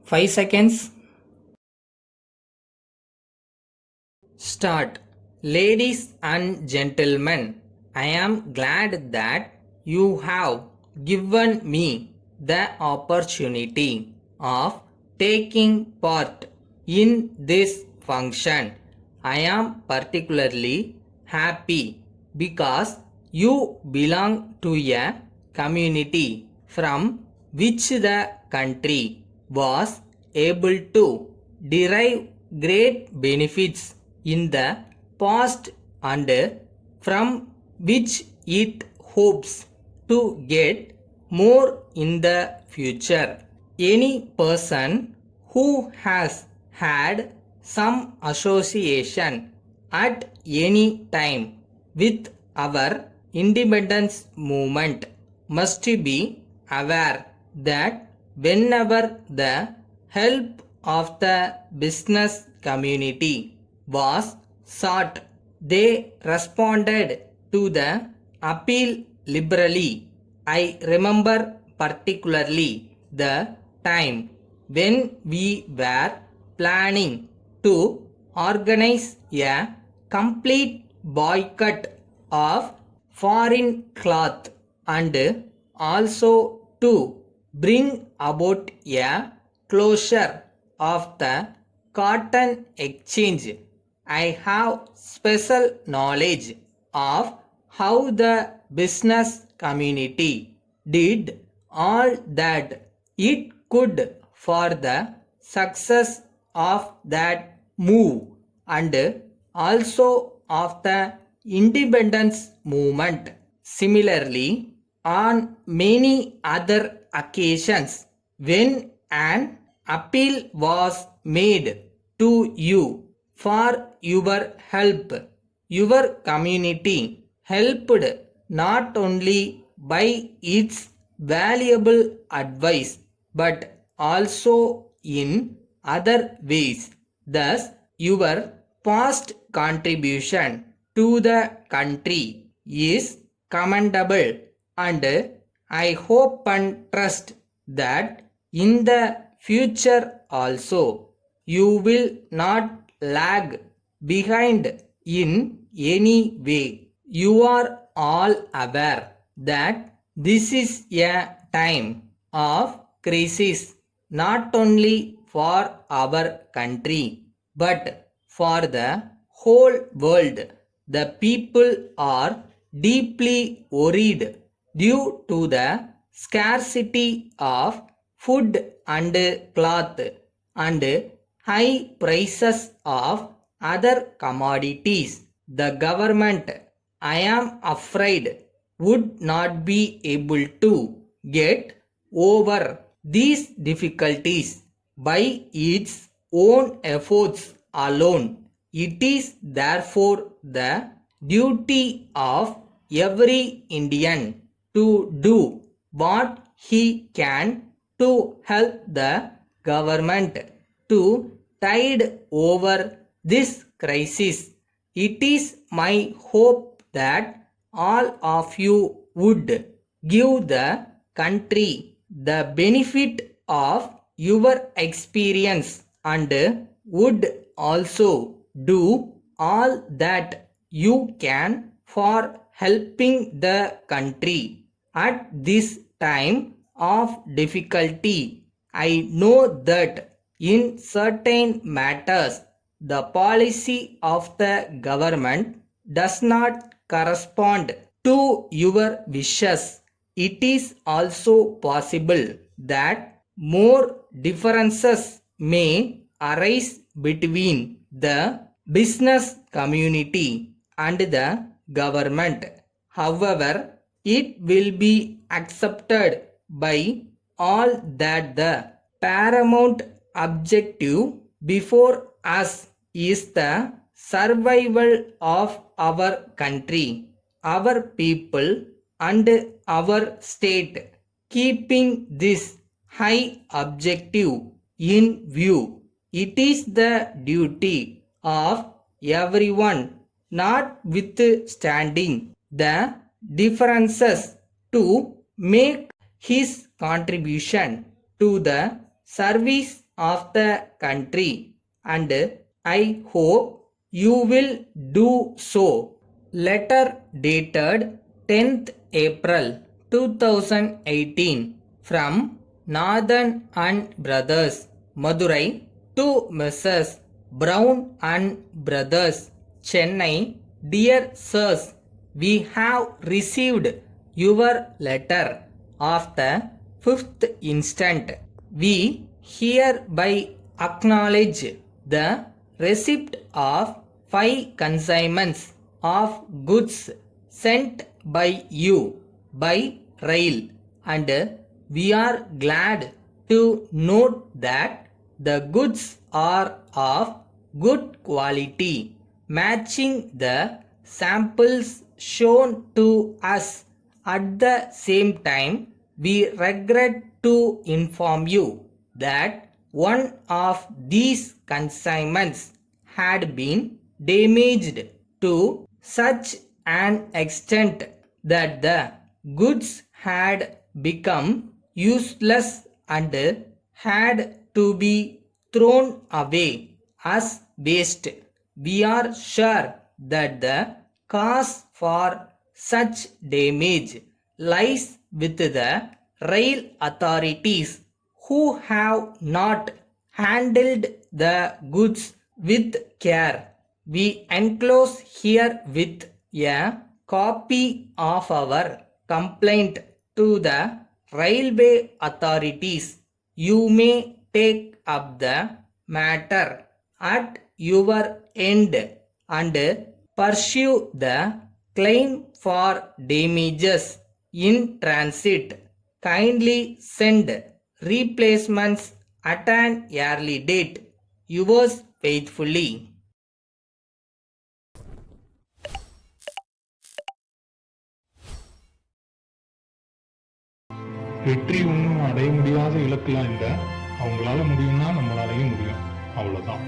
5 seconds. Start. Ladies and gentlemen, I am glad that you have given me the opportunity of taking part in this function. I am particularly happy because you belong to a community from which the country was able to derive great benefits in the past and from which it hopes to get more in the future. Any person who has had some association at any time with our independence movement must be aware that whenever the help of the business community was sought, they responded to the appeal liberally. I remember particularly the time when we were planning to organize a complete boycott of foreign cloth and also to bring about a closure of the cotton exchange. I have special knowledge of how the business community did all that it could for the success of that move and also of the independence movement. Similarly, on many other occasions, when an appeal was made to you for your help, your community helped not only by its valuable advice but also in other ways. Thus, your past contribution to the country is commendable, and I hope and trust that in the future also you will not lag behind in any way. You are all aware that this is a time of crisis not only for our country but for the whole world. The people are deeply worried due to the scarcity of food and cloth and high prices of other commodities. The government, I am afraid, would not be able to get over these difficulties by its own efforts alone. It is therefore the duty of every Indian to do what he can to help the government to tide over this crisis. It is my hope that all of you would give the country the benefit of your experience and would also do all that you can for helping the country at this time of difficulty. I know that in certain matters the policy of the government does not correspond to your wishes. It is also possible that more differences may arise between the business community and the government. However, it will be accepted by all that the paramount objective before us is the survival of our country, our people, and our state. Keeping this high objective in view, it is the duty of everyone, notwithstanding the differences, to make his contribution to the service of the country and I hope you will do so. Letter dated 10th April 2018 from Nathan and Brothers, Madurai to Mrs. Brown and Brothers, Chennai. Dear Sirs, we have received your letter of the 5th instant. We hereby acknowledge the receipt of 5 consignments of goods sent by you by rail, and we are glad to note that the goods are of good quality, matching the samples shown to us. At the same time, we regret to inform you that one of these consignments had been damaged to such an extent that the goods had become useless and had to be thrown away as waste. We are sure that the cause for such damage lies with the rail authorities, who have not handled the goods with care. We enclose herewith a copy of our complaint to the railway authorities. You may take up the matter at your end and pursue the claim for damages in transit. Kindly send replacements at an early date. Yours faithfully. வெற்றி ஒன்றும் அடைய முடியாத இலக்கெல்லாம் இல்லை. அவங்களால முடியும்னா நம்மளாலையும் முடியும். அவ்வளோதான்.